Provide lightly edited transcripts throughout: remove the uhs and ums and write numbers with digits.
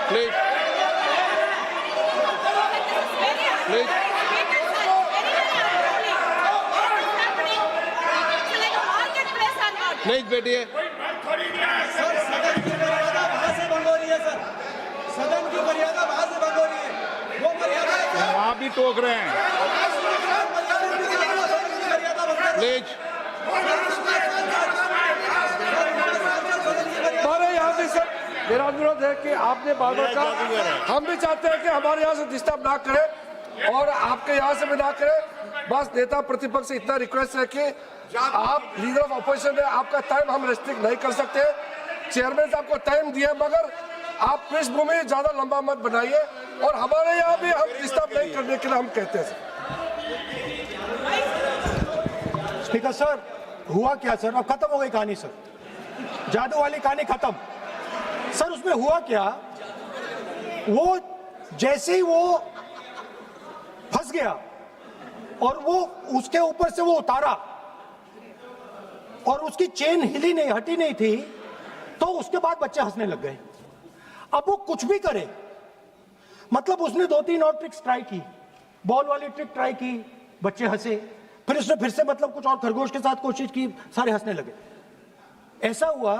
Please. Please. Please बैठिए। Sir, सदन की मर्यादा वहां से भंग हो रही है। सर, सदन की मर्यादा वहां से भंग हो रही है। वो मर्यादा आप भी टोक रहे हैं। प्लीज। हमारे यहाँ भी सर मेरा अनुरोध है कि आपने बार बार कहा, हम भी चाहते हैं कि हमारे यहाँ से डिस्टर्ब ना करें और आपके यहाँ से भी ना करें। बस नेता प्रतिपक्ष से इतना रिक्वेस्ट है कि आप लीडर ऑफ अपोजिशन है, आपका टाइम हम रेस्ट्रिक्ट नहीं कर सकते। चेयरमैन साहब को टाइम दिया, मगर आप पृष्ठभूमि ज्यादा लंबा मत बनाइए और हमारे यहाँ भी हम डिस्टर्ब नहीं करने के लिए हम कहते हैं। स्पीकर सर, हुआ क्या सर? अब खत्म हो गई कहानी सर, जादू वाली कहानी खत्म। सर उसमें हुआ क्या, वो जैसे ही वो फंस गया और वो उसके ऊपर से वो उतारा और उसकी चेन हिली नहीं, हटी नहीं थी, तो उसके बाद बच्चे हंसने लग गए। अब वो कुछ भी करे, मतलब उसने 2-3 और ट्रिक्स ट्राई की, बॉल वाली ट्रिक ट्राई की, बच्चे हंसे, फिर उसने फिर से मतलब कुछ और खरगोश के साथ कोशिश की, सारे हंसने लगे। ऐसा हुआ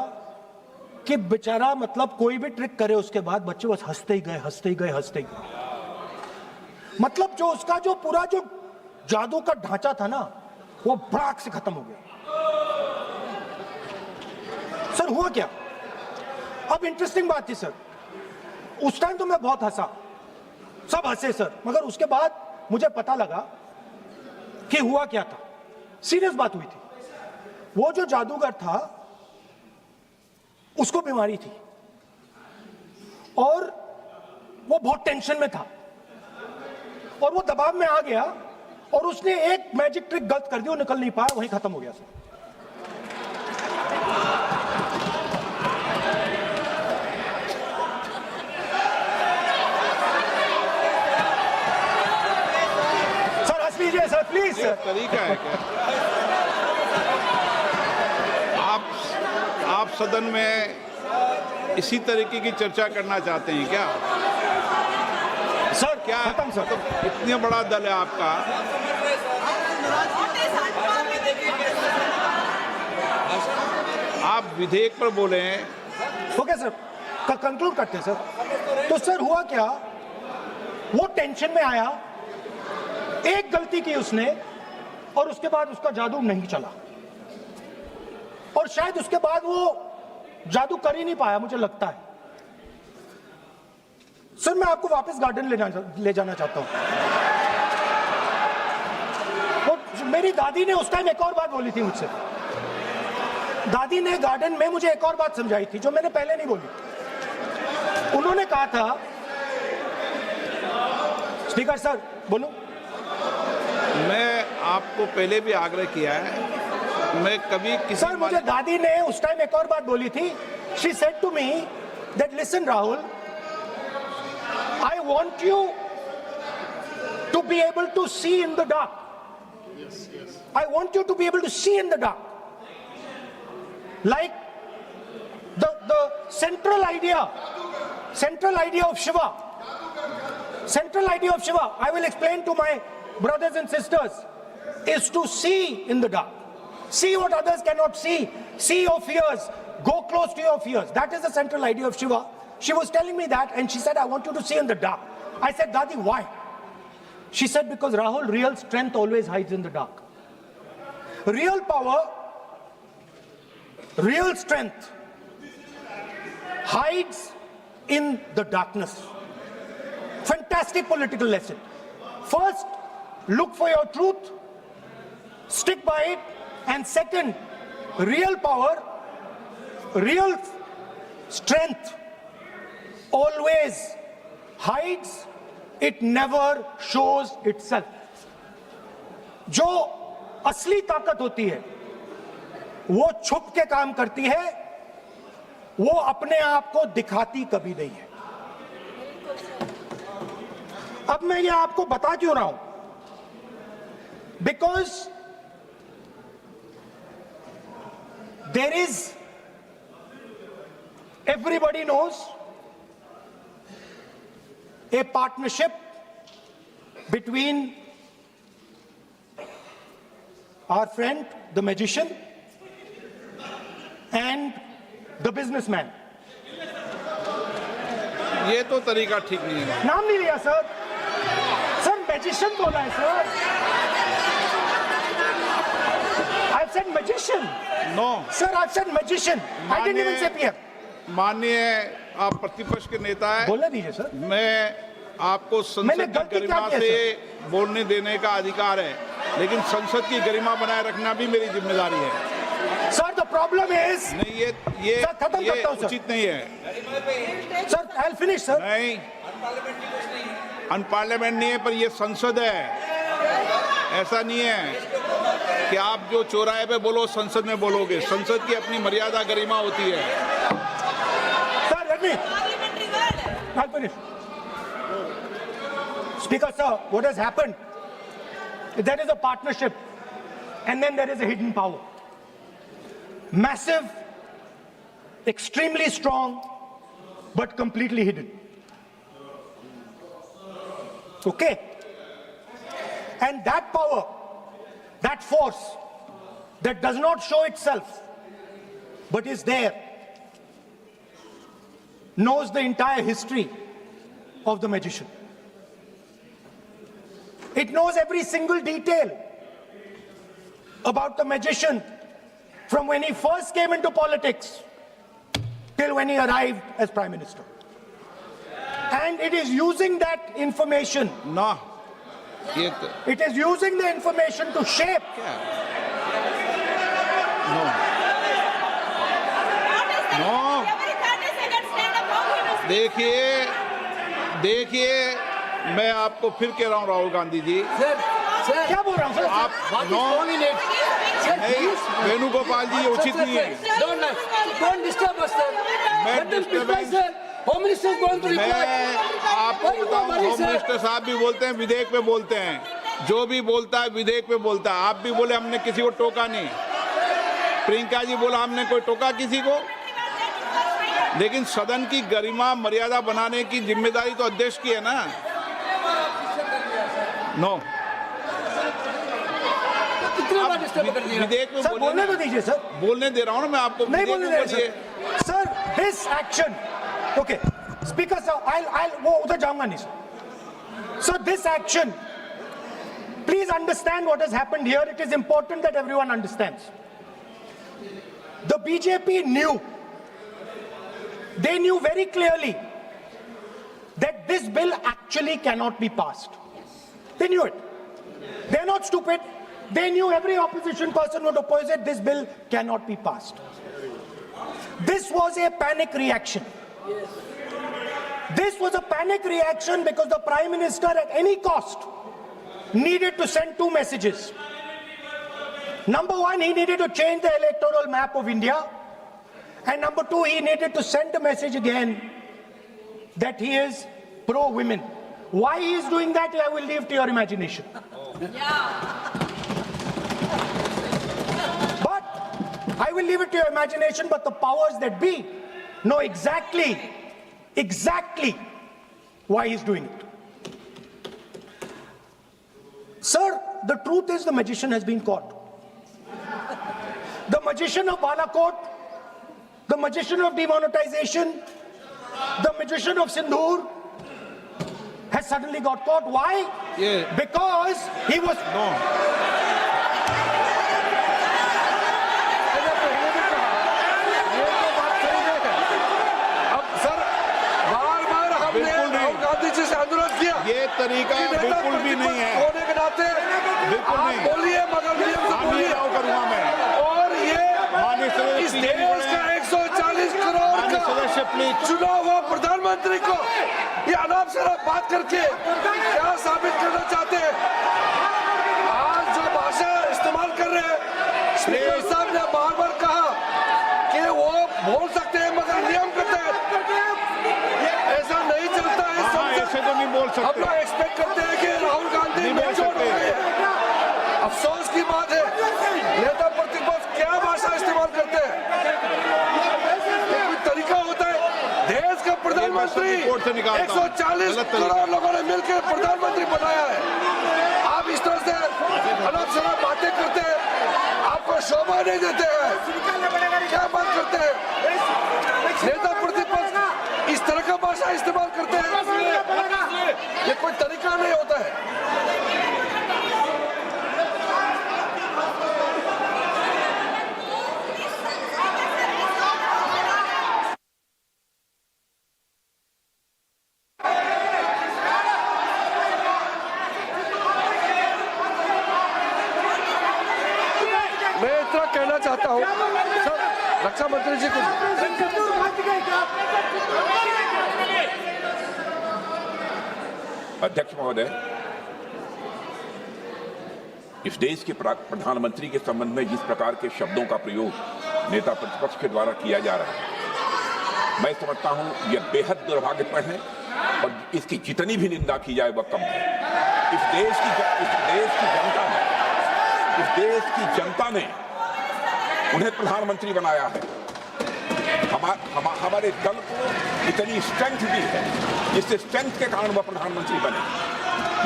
कि बेचारा मतलब कोई भी ट्रिक करे उसके बाद बच्चे बस हंसते ही गए, हंसते ही गए, हंसते ही गए। मतलब जो उसका जो पूरा जो जादू का ढांचा था ना, वो भड़ाक से खत्म हो गया। सर हुआ क्या, अब इंटरेस्टिंग बात थी सर, उस टाइम तो मैं बहुत हंसा, सब हंसे सर, मगर उसके बाद मुझे पता लगा कि हुआ क्या था। सीरियस बात हुई थी। वो जो जादूगर था उसको बीमारी थी और वो बहुत टेंशन में था और वो दबाव में आ गया और उसने एक मैजिक ट्रिक गलत कर दी, वो निकल नहीं पाया, वहीं खत्म हो गया सर। सर हंस लीजिए सर, प्लीज सर। तरीका है क्या? आप सदन में इसी तरीके की चर्चा करना चाहते हैं क्या? सर क्या खत्म सर, मतलब इतना बड़ा दल है आपका, आप विधेयक पर बोले हैं। ओके सर, कंक्लूड करते हैं सर। तो सर हुआ क्या, वो टेंशन में आया, एक गलती की उसने और उसके बाद उसका जादू नहीं चला और शायद उसके बाद वो जादू कर ही नहीं पाया, मुझे लगता है। सर मैं आपको वापस गार्डन ले जाना चाहता हूं। वो मेरी दादी ने उस टाइम एक और बात बोली थी मुझसे, दादी ने गार्डन में मुझे एक और बात समझाई थी जो मैंने पहले नहीं बोली। उन्होंने कहा था, स्पीकर सर बोलूं? मैं आपको पहले भी आग्रह किया है, मैं कभी किसी सर मुझे दादी ने उस टाइम एक और बात बोली थी। She said to me that listen Rahul, I want you to be able to see in the dark, I want you to be able to see in the dark, like the central idea of Shiva, central idea of Shiva, I will explain to my brothers and sisters, is to see in the dark, see what others cannot see your fears, go close to your fears. That is the central idea of Shiva. She was telling me that and she said, I want you to see in the dark. I said, Dadi, why? She said, because Rahul, real strength always hides in the dark. Real power, real strength hides in the darkness. Fantastic political lesson. First, look for your truth, stick by it, and second, real power, real strength always hides, it never shows itself. जो असली ताकत होती है वो छुप के काम करती है, वो अपने आप को दिखाती कभी नहीं है। अब मैं ये आपको बता क्यों रहा हूं? Because there is, everybody knows a partnership between our friend, the magician, and the businessman. ये तो तरीका ठीक नहीं है। नाम नहीं लिया सर, सर मैजिशियन बोला है sir. I've said magician. No, Sir, I've said magician. I didn't even say PM. माननीय आप प्रतिपक्ष के नेता है, बोलने दीजिए सर। मैं आपको मैंने संसद की गलती क्या गरिमा की है, से बोलने देने का अधिकार है, लेकिन संसद की गरिमा बनाए रखना भी मेरी जिम्मेदारी है। Sir, the problem is, नहीं, ये सर, खत्म करता हूं, सर। उचित नहीं है। sir, I'll finish, sir. नहीं, अनपार्लियामेंट नहीं है, पर ये संसद है। ऐसा नहीं है कि आप जो चौराहे पे बोलो संसद में बोलोगे। संसद की अपनी मर्यादा गरिमा होती है। Sir, let me. I'll finish. Speaker, sir, what has happened? There is a partnership, and then there is a hidden power. Massive, extremely strong, but completely hidden. Okay? And that power, that force, that does not show itself, but is there, knows the entire history of the magician. It knows every single detail about the magician from when he first came into politics till when he arrived as Prime Minister. And it is using that information, ना, ये तो, it is using the information to shape no, no, देखिए, मैं आपको फिर कह रहा हूँ राहुल गांधी जी, क्या बोल रहा हूँ सर? आप नो, नहीं, वेणुगोपाल जी, ये उचित नहीं है। Don't disturb us, sir. Let them reply, sir. Home Minister is going to reply. मैं आपको बताऊं, होम मिनिस्टर साहब भी बोलते हैं, विधेयक पे बोलते हैं, जो भी बोलता है विधेयक पे बोलता है। आप भी बोले हमने किसी को टोका नहीं, प्रियंका जी बोला हमने कोई टोका किसी को, लेकिन सदन की गरिमा मर्यादा बनाने की जिम्मेदारी तो अध्यक्ष की है ना। नो, कितने बार disturb कर दिया? विधेयक में सर बोलने तो दीजिए सर। बोलने दे रहा हूँ ना मैं आपको। नहीं बोलने विधेयक दे में रहे बोलिए। Sir. Sir, this action, okay, Speaker sir, I'll वो उधर जाऊंगा नहीं sir. So this action, please understand what has happened here. It is important that everyone understands. The BJP knew, they knew very clearly that this bill actually cannot be passed. They knew it. They're not stupid. They knew every opposition person would oppose it. This bill cannot be passed. This was a panic reaction. This was a panic reaction because the Prime Minister at any cost needed to send two messages. Number one, he needed to change the electoral map of India. And number two, he needed to send a message again that he is pro-women. Why he is doing that, I will leave to your imagination. But I will leave it to your imagination, but the powers that be know exactly why he's doing it. Sir, the truth is the magician has been caught. The magician of Balakot, the magician of demonetization, the magician of Sindhur has suddenly got caught. Why? Yeah. Because he was... ये तरीका बिल्कुल भी नहीं है। होने के नाते बिल्कुल आप नहीं। बोलिए, मगर नियम से हाँ, बोलिए। ये लाओ करूंगा मैं। और ये माननीय सदस्य इस प्लीज देश का 140 करोड़ माननीय सदस्य का प्लीज चुना हुआ प्रधानमंत्री को ये अनाप शराब बात करके क्या साबित करना चाहते हैं? आज जो भाषा इस्तेमाल कर रहे हैं, स्पीकर साहब ने बार-बार कहा कि वो बोल सकते हैं मगर नियम के तहत। ऐसा नहीं चलता है। हाँ, ऐसे तो नहीं बोल हम सकते। लोग एक्सपेक्ट करते हैं कि राहुल गांधी नहीं बोल मेच्योर हो सकते। गए हैं। अफसोस की बात है, नेता प्रतिपक्ष क्या भाषा इस्तेमाल करते हैं? कोई तरीका होता है? देश का प्रधानमंत्री प्रधानमंत्री रिपोर्ट से निकालता हूं। 140 गलत तरीका। करोड़ लोगों ने मिलकर प्रधानमंत्री बनाया है। आप इस तरह से अनाप शनाप बातें करते हैं, आपको शोभा नहीं देते हैं। क्या बात करते हैं? नेता प्रतिपक्ष इस तरह का भाषा इस्तेमाल करते हैं, ये कोई तरीका नहीं होता है। मैं इतना कहना चाहता हूँ सर, रक्षा मंत्री जी कुछ अध्यक्ष महोदय, इस देश के प्रधानमंत्री के संबंध में जिस प्रकार के शब्दों का प्रयोग नेता प्रतिपक्ष के द्वारा किया जा रहा है, मैं समझता हूं यह बेहद दुर्भाग्यपूर्ण है और इसकी जितनी भी निंदा की जाए वह कम है। इस देश की जनता ने उन्हें प्रधानमंत्री बनाया है। हमारे दल को इतनी स्ट्रेंथ दी है, जिससे स्ट्रेंथ के कारण वह प्रधानमंत्री बने।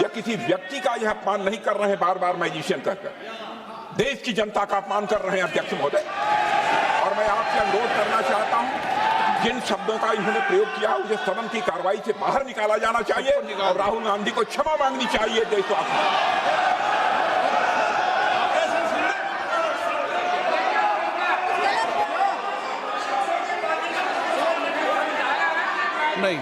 या किसी व्यक्ति का यह अपमान नहीं कर रहे हैं बार बार मैजिशियन कहकर, देश की जनता का अपमान कर रहे हैं अध्यक्ष महोदय। और मैं आपसे अनुरोध करना चाहता हूं, जिन शब्दों का इन्होंने प्रयोग किया उसे सदन की कार्रवाई से बाहर निकाला जाना चाहिए और राहुल गांधी को क्षमा मांगनी चाहिए देशवासियों। नहीं